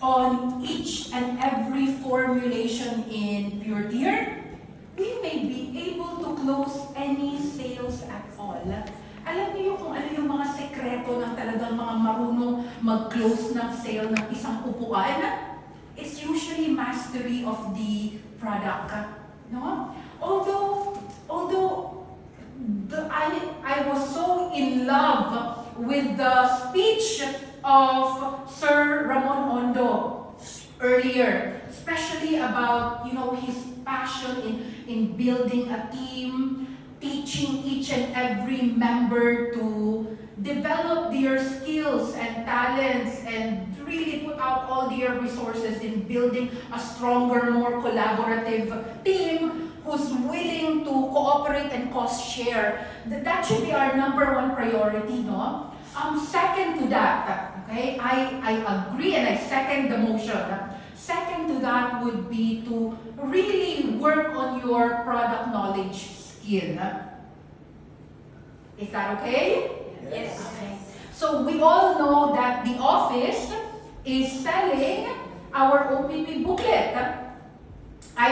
on each and every formulation in Pure Deer, we may be able to close any sales at all. Alam niyo kung ano yung mga sekreto ng talagang mga marunong mag-close ng sale ng isang upuan? It's usually mastery of the product. No? Although I was so in love with the speech of Sir Ramon Ondo earlier, especially about his passion in building a team, teaching each and every member to develop their skills and talents and really put out all their resources in building a stronger, more collaborative team who's willing to cooperate and cost share. That should be our number one priority, no? Second to that, okay, I agree and I second the motion. Second to that would be to really work on your product knowledge skill. Is that okay? Yes. Okay. So we all know that the office is selling our OPP booklet. I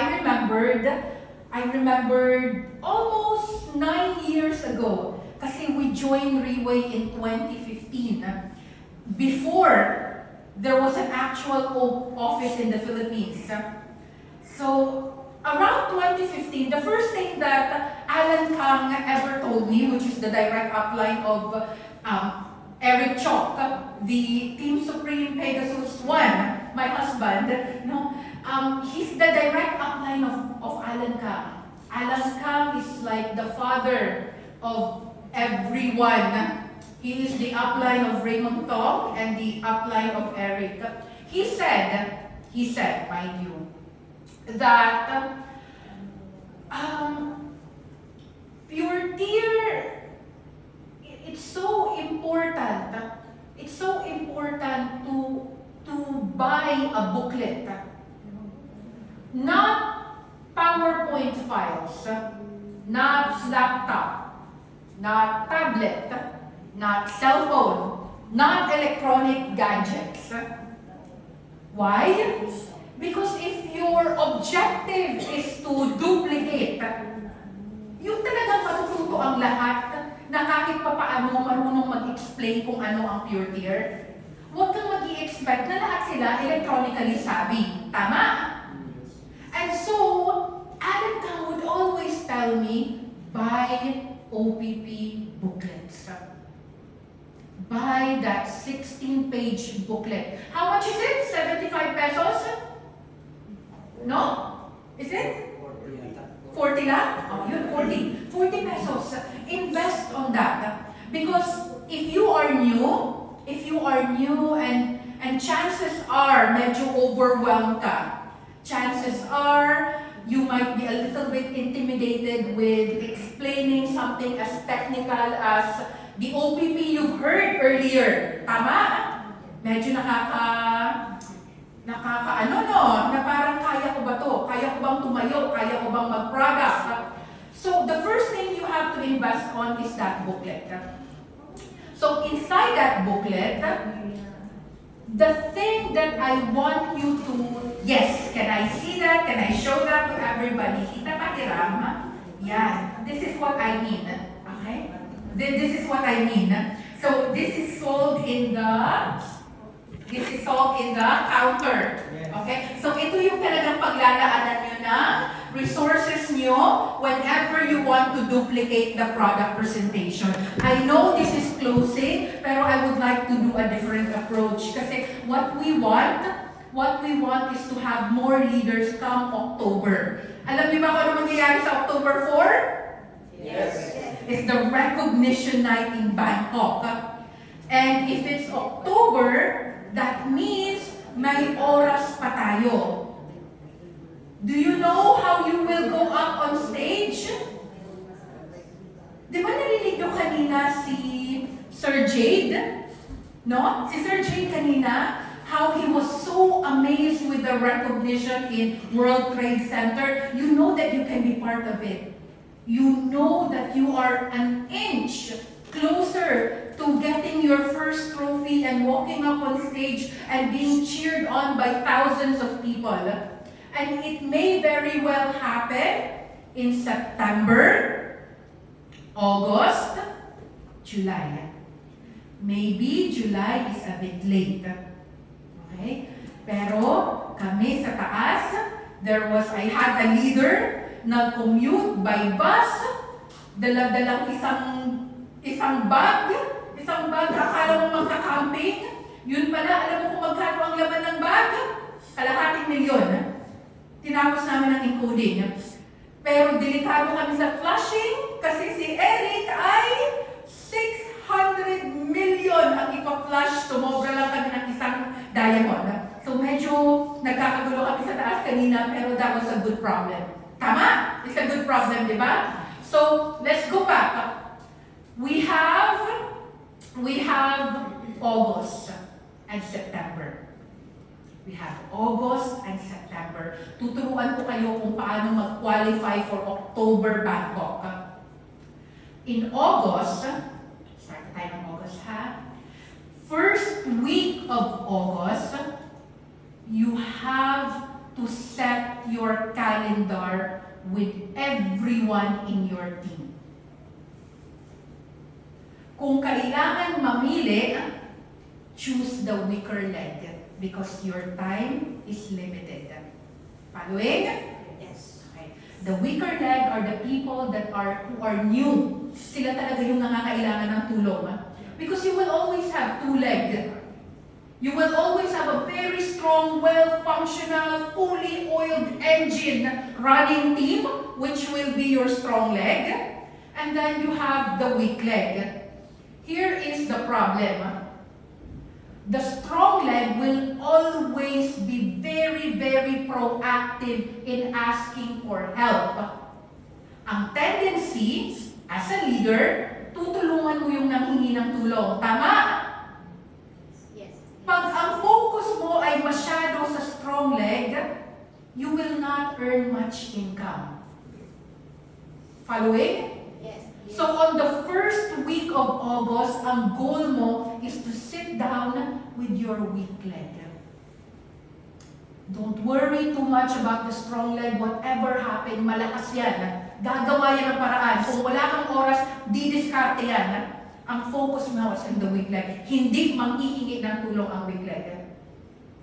remembered almost 9 years ago, kasi we joined Riway in 2015. Before there was an actual office in the Philippines. So around 2015, the first thing that Alan Kang ever told me, which is the direct upline of Eric Chok, the Team Supreme Pegasus 1, my husband, he's the direct upline of Alan Kang. Alan Kang is like the father of everyone. He is the upline of Raymond Tong and the upline of Eric. He said, mind you, that Pure Deer, it's so important. It's so important to buy a booklet, not PowerPoint files, not laptop, not tablet, not cell phone, not electronic gadgets. Why? Because if your objective is to duplicate, yung talagang matututo ang lahat na kahit papaano marunong mag-explain kung ano ang Pure Deer, huwag kang mag-i-expect na lahat sila electronically savvy. Tama? And so, Alan Kang would always tell me, buy OPP booklets. Buy that 16-page booklet. How much is it? 75 pesos? No? Is it? 40 lang? Oh, yun, 40. 40 pesos. Invest on that. Because if you are new and chances are medyo overwhelmed ka, chances are you might be a little bit intimidated with explaining something as technical as the OPP you've heard earlier. Tama? Medyo na parang kaya ko ba to? Kaya ko bang tumayo? Kaya ko bang mag-product? So the first thing you have to invest on is that booklet. So inside that booklet, the thing that I want you to, yes, can I see that? Can I show that to everybody? Kita pa Hiram? Yan. This is what I mean. Okay? This is what I mean. So this is sold in the counter. Okay? So ito yung talagang paglalaanan nyo na resources nyo whenever you want to duplicate the product presentation. I know this is closing, pero I would like to do a different approach. Kasi what we want is to have more leaders come October. Alam niyo ba kung ano mangyayari sa October 4? Yes. It's the recognition night in Bangkok. And if it's October, that means may oras pa tayo. Do you know how you will go up on stage? Di ba narinig nyo kanina si Sir Jade? No? Si Sir Jade kanina, how he was so amazed with the recognition in World Trade Center. You know that you can be part of it. You know that you are an inch closer to to getting your first trophy and walking up on stage and being cheered on by thousands of people. And it may very well happen in September, August, July. Maybe July is a bit late. Okay? Pero kami sa taas, I had a leader na commute by bus, dala-dalang isang bag, akala mo magka-camping, yun pala, alam mo kung magkano ang laman ng bag? Kalahating milyon. Tinapos namin ang encoding. Pero delikado kami sa flushing kasi si Eric ay 600 million ang ipa-flush. Sumobra lang kami ng isang diamond. So medyo nagkakagulo kami sa taas kanina, pero that was a good problem. Tama? It's a good problem, di ba? So let's go back. We have August and September. We have August and September. Tuturuan ko kayo kung paano mag-qualify for October Bangkok. In August, start tayo ng August ha. First week of August, you have to set your calendar with everyone in your team. Kung kailangan mamili, choose the weaker leg because your time is limited. Following? Yes. Okay. The weaker leg are the people who are new. Sila talaga yung nangangailangan ng tulong. Because you will always have two legs. You will always have a very strong, well-functional, fully oiled engine running team, which will be your strong leg. And then you have the weak leg. Here is the problem. The strong leg will always be very, very proactive in asking for help. Ang tendency, as a leader, tutulungan mo yung nanghingi ng tulong. Tama? Yes. Pag ang focus mo ay masyado sa strong leg, you will not earn much income. Following? Yes. So on the first week of August, ang goal mo is to sit down with your weak leg. Don't worry too much about the strong leg. Whatever happened, malakas yan. Gagawa yan ng paraan. Kung wala kang oras, didiskarte yan. Ang focus mo is on the weak leg. Hindi manghihingi ng tulong ang weak leg.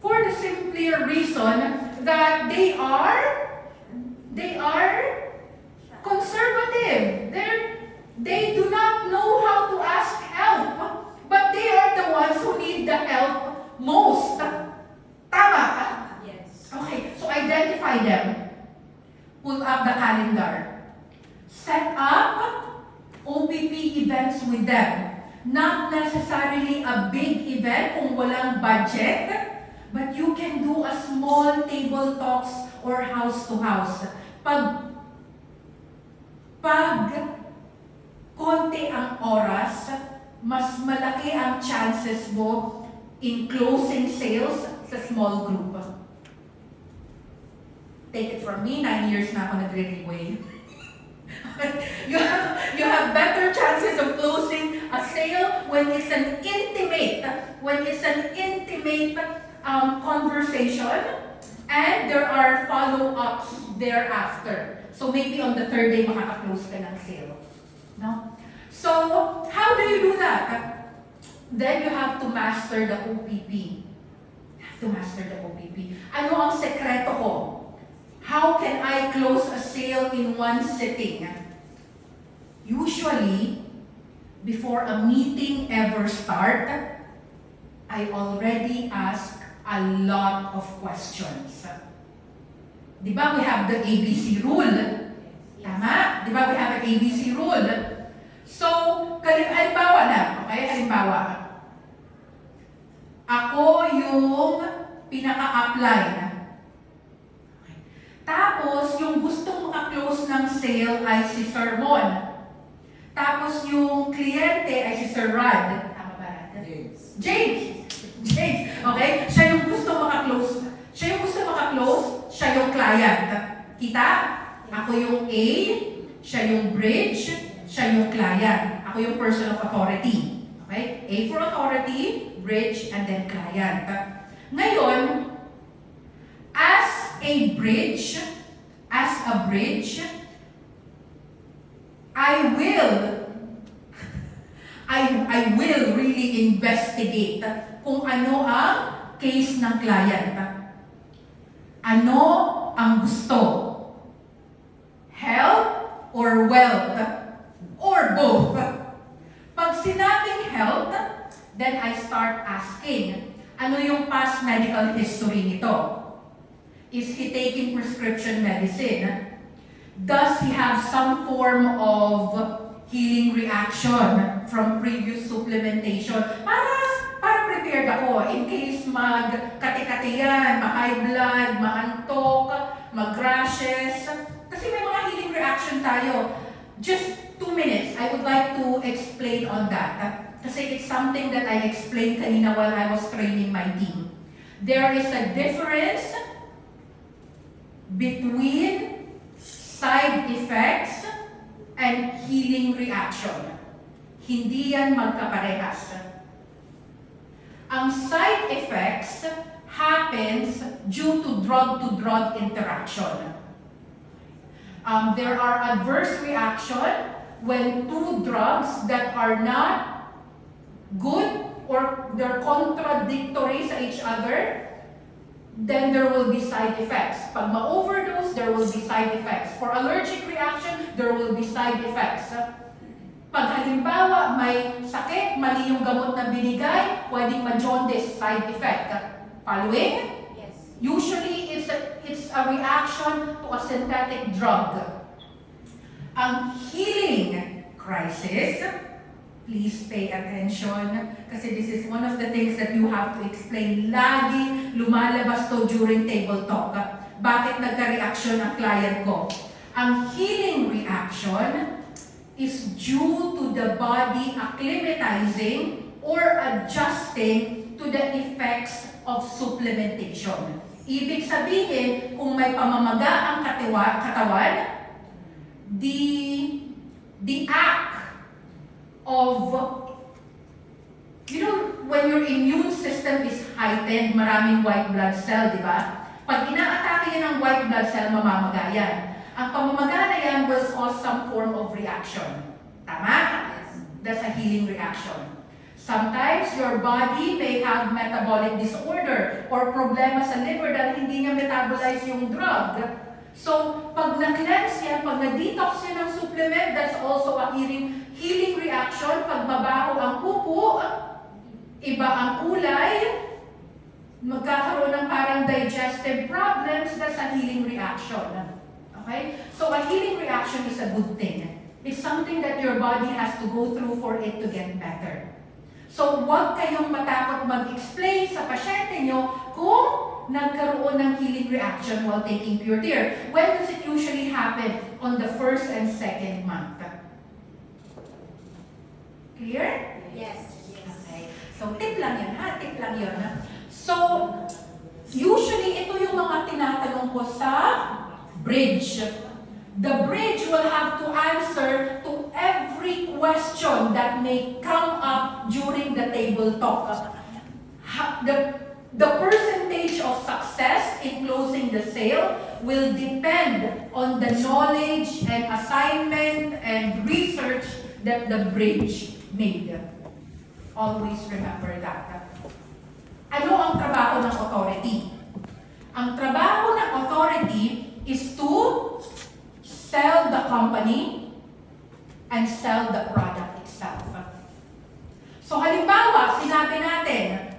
For the simpler reason that they are conservative. They do not know how to ask help, but they are the ones who need the help most. Tama? Yes. Okay, so identify them. Pull up the calendar. Set up OPP events with them. Not necessarily a big event kung walang budget, but you can do a small table talks or house to house. Pag konti ang oras, mas malaki ang chances mo in closing sales sa small group. Take it from me, 9 years na ako nagre-relay. you have better chances of closing a sale when it's an intimate conversation and there are follow-ups thereafter. So maybe on the third day makaka-close ka ng sale. No? So, how do you do that? Then you have to master the OPP. You have to master the OPP. Ano ang sekreto ko? How can I close a sale in one sitting? Usually, before a meeting ever start, I already ask a lot of questions. Di ba we have the ABC rule? Tama? Di ba we have an ABC rule? So, halimbawa na, okay? Halimbawa, ako yung pinaka-apply. Okay. Tapos, yung gustong maka-close ng sale ay si Sir Mon. Tapos, yung kliyente ay si Sir Rod. Tama ba? James. Okay? Siya yung gusto maka-close. Siya yung client. Kita? Ako yung A, siya yung bridge, siya yung client. Ako yung person of authority. Okay? A for authority, bridge, and then client. Ngayon, as a bridge, I will really investigate kung ano ang case ng client. Ano ang gusto? Health or wealth? Or both? Pag sinabing health, then I start asking, ano yung past medical history nito? Is he taking prescription medicine? Does he have some form of healing reaction from previous supplementation? Para prepared ako in case magkati-kati yan, ma-high blood, ma-antok, mag-rashes. Kasi may mga healing reaction tayo. Just 2 minutes, I would like to explain on that. Kasi it's something that I explained kanina while I was training my team. There is a difference between side effects and healing reaction. Hindi yan magkaparehas. Ang side effects happens due to drug-to-drug interaction. There are adverse reaction when two drugs that are not good or they're contradictory sa each other, then there will be side effects. Pag ma-overdose, there will be side effects. For allergic reaction, there will be side effects. Pag halimbawa may sakit, mali yung gamot na binigay, pwedeng ma-jaundice, side effect. Following? Yes. Usually, it's a reaction to a synthetic drug. Ang healing crisis, please pay attention kasi this is one of the things that you have to explain. Lagi lumalabas to during table talk. Bakit nagka-reaction ang client ko? Ang healing reaction is due to the body acclimatizing or adjusting to the effects of supplementation. Ibig sabihin, kung may pamamaga ang katawan, the act of, when your immune system is heightened, maraming white blood cell, di ba? Pag inaatake yan ng white blood cell, mamamaga yan. Ang pamamaga na yan will cause some form of reaction. Tama? That's a healing reaction. Sometimes your body may have metabolic disorder or problema sa liver dahil hindi niya metabolize yung drug. So, pag na-cleanse yan, pag na-detox yan ng supplement, that's also a healing reaction. Pag mabaho ang pupo, iba ang kulay, magkakaroon ng parang digestive problems, that's a healing reaction. Okay? So, a healing reaction is a good thing. It's something that your body has to go through for it to get better. So, huwag kayong matakot mag-explain sa pasyente nyo kung nagkaroon ng healing reaction while taking Pure Tear. When does it usually happen? On the first and second month. Clear? Yes. Okay. So, tip lang yan, ha? Tip lang yun, ha? So, usually, ito yung mga tinatanong ko sa bridge. The bridge will have to answer to every question that may come up during the table talk. The percentage of success in closing the sale will depend on the knowledge and assignment and research that the bridge made. Always remember that. Ano ang trabaho ng authority? Ang trabaho ng authority is to sell the company and sell the product itself. So halimbawa, sinabi natin,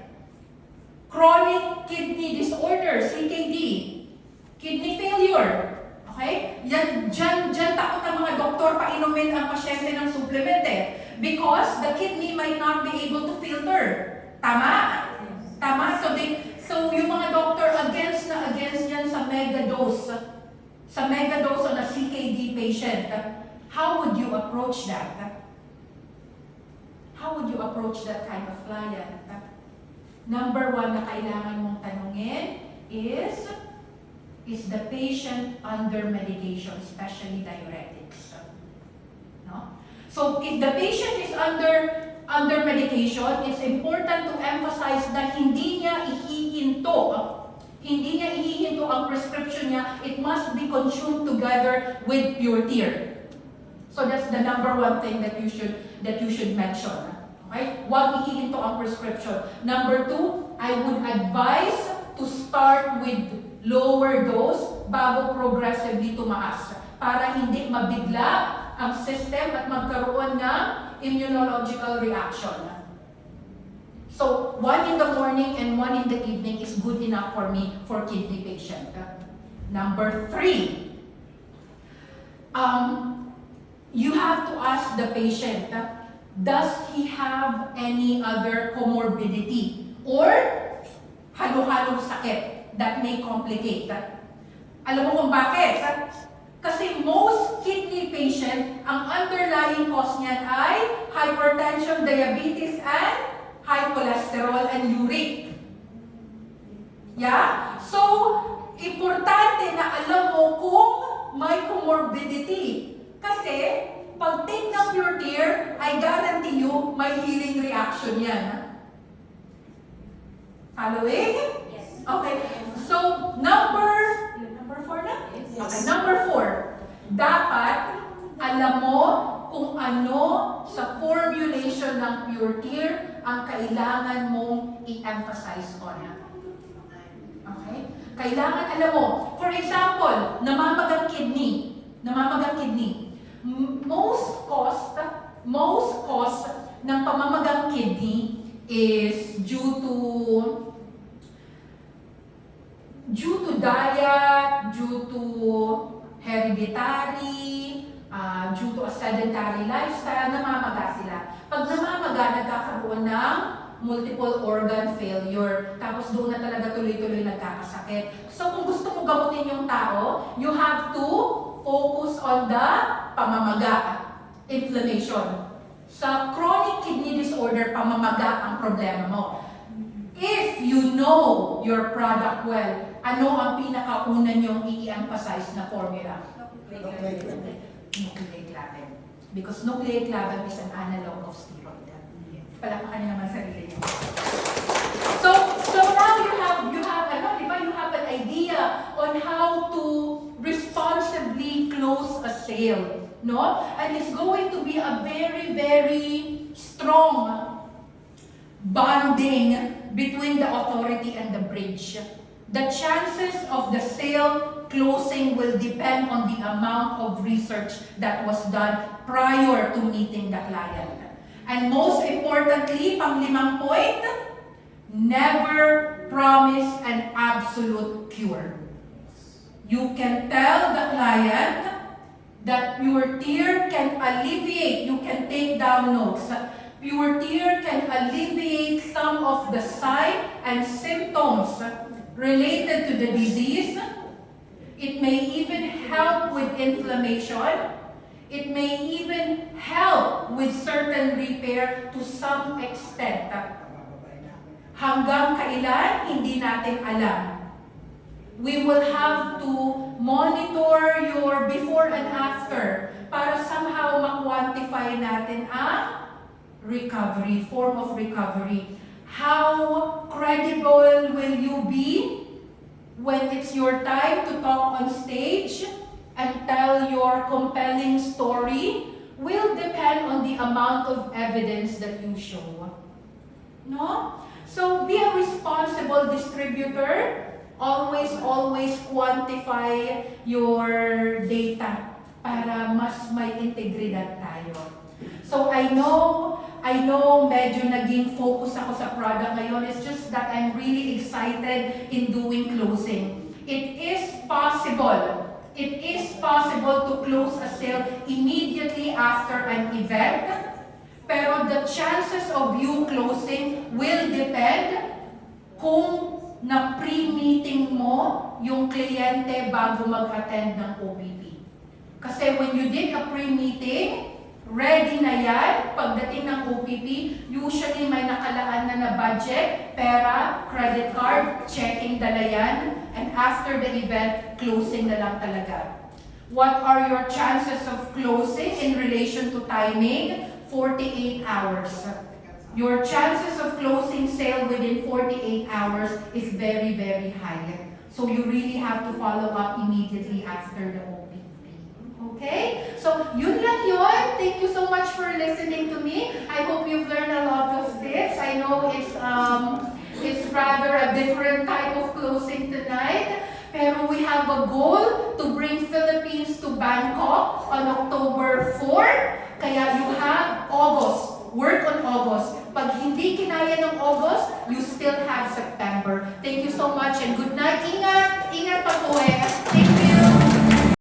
chronic kidney disorder, CKD, kidney failure. Okay? Diyan takot ng mga doktor painumin ang pasyente ng supplement because the kidney might not be able to filter. Tama? Tama? So yung mga doctor against yan sa mega dose. Sa mega dose on a CKD patient. How would you approach that? How would you approach that kind of client? Number one na kailangan mong tanungin is the patient under medication, especially diuretics? No? So if the patient is under under medication, it's important to emphasize na hindi niya ihihinto ang prescription niya. It must be consumed together with pure tear. So that's the number one thing that you should mention. Okay? Huwag ihihinto ang prescription. Number two, I would advise to start with lower dose bago progressively tumaas para hindi mabigla ang system at magkaroon ng immunological reaction. So, 1 in the morning and 1 in the evening is good enough for me for kidney patient. Number 3, you have to ask the patient, does he have any other comorbidity or halo-halong sakit that may complicate? Alam mo kung bakit? Kasi most kidney patient, ang underlying cause niyan ay hypertension, diabetes, and high cholesterol and uric. Yeah? So, importante na alam mo kung may comorbidity. Kasi, pag take ng pure tear, I guarantee you, may healing reaction yan. Following? Yes. Okay. So, number 4 na? Yes. Okay, number 4. Dapat, alam mo kung ano sa formulation ng pure tear ang kailangan mong i-emphasize on. Okay? Kailangan alam mo. For example, namamagang kidney. Most cause ng pamamagang kidney is due to diet, due to hereditary, due to a sedentary lifestyle, namamaga sila. Pag namamaga, nagkakaroon ng multiple organ failure, tapos doon na talaga tuloy-tuloy nagkakasakit. So kung gusto mo gamutin yung tao, you have to focus on the pamamaga, inflammation. Sa chronic kidney disorder, pamamaga ang problema mo. If you know your product well, ano ang pinakauna niyong i-emphasize na formula? Nucleoclavin. Because nucleoclavin is an analog of steroid. Palakpakan niyo naman sarili niyo. So now you have an idea on how to responsibly close a sale, no? And it's going to be a very, very strong bonding between the authority and the bridge. The chances of the sale closing will depend on the amount of research that was done prior to meeting the client. And most importantly, pang-limang point, never promise an absolute cure. You can tell the client that pure tear can alleviate, you can take down notes, pure tear can alleviate some of the signs and symptoms related to the disease. It may even help with inflammation. It may even help with certain repair to some extent. Hanggang kailan, hindi natin alam. We will have to monitor your before and after para somehow ma-quantify natin ang recovery, form of recovery. How credible will you be when it's your time to talk on stage and tell your compelling story will depend on the amount of evidence that you show. No? So be a responsible distributor. Always quantify your data para mas may integridad tayo. So I know medyo naging focus ako sa product ngayon. It's just that I'm really excited in doing closing. It is possible to close a sale immediately after an event, pero the chances of you closing will depend kung na pre-meeting mo yung kliyente bago mag-attend ng OPP. Kasi when you did a pre-meeting, ready na yan, pagdating ng OPP, usually may nakalaan na budget, pera, credit card, checking dala yan, and after the event, closing na lang talaga. What are your chances of closing in relation to timing? 48 hours. your chances of closing sale within 48 hours is very, very high. So you really have to follow up immediately after the OPP. Okay? So yun lang yun. Thank you so much for listening to me. I hope you've learned a lot of tips. I know it's rather a different type of closing tonight. Pero we have a goal to bring Philippines to Bangkok on October 4. Kaya you have August. Work on August. Pag hindi kinaya ng August, you still have September. Thank you so much and good night. Ingat! Ingat pa po eh.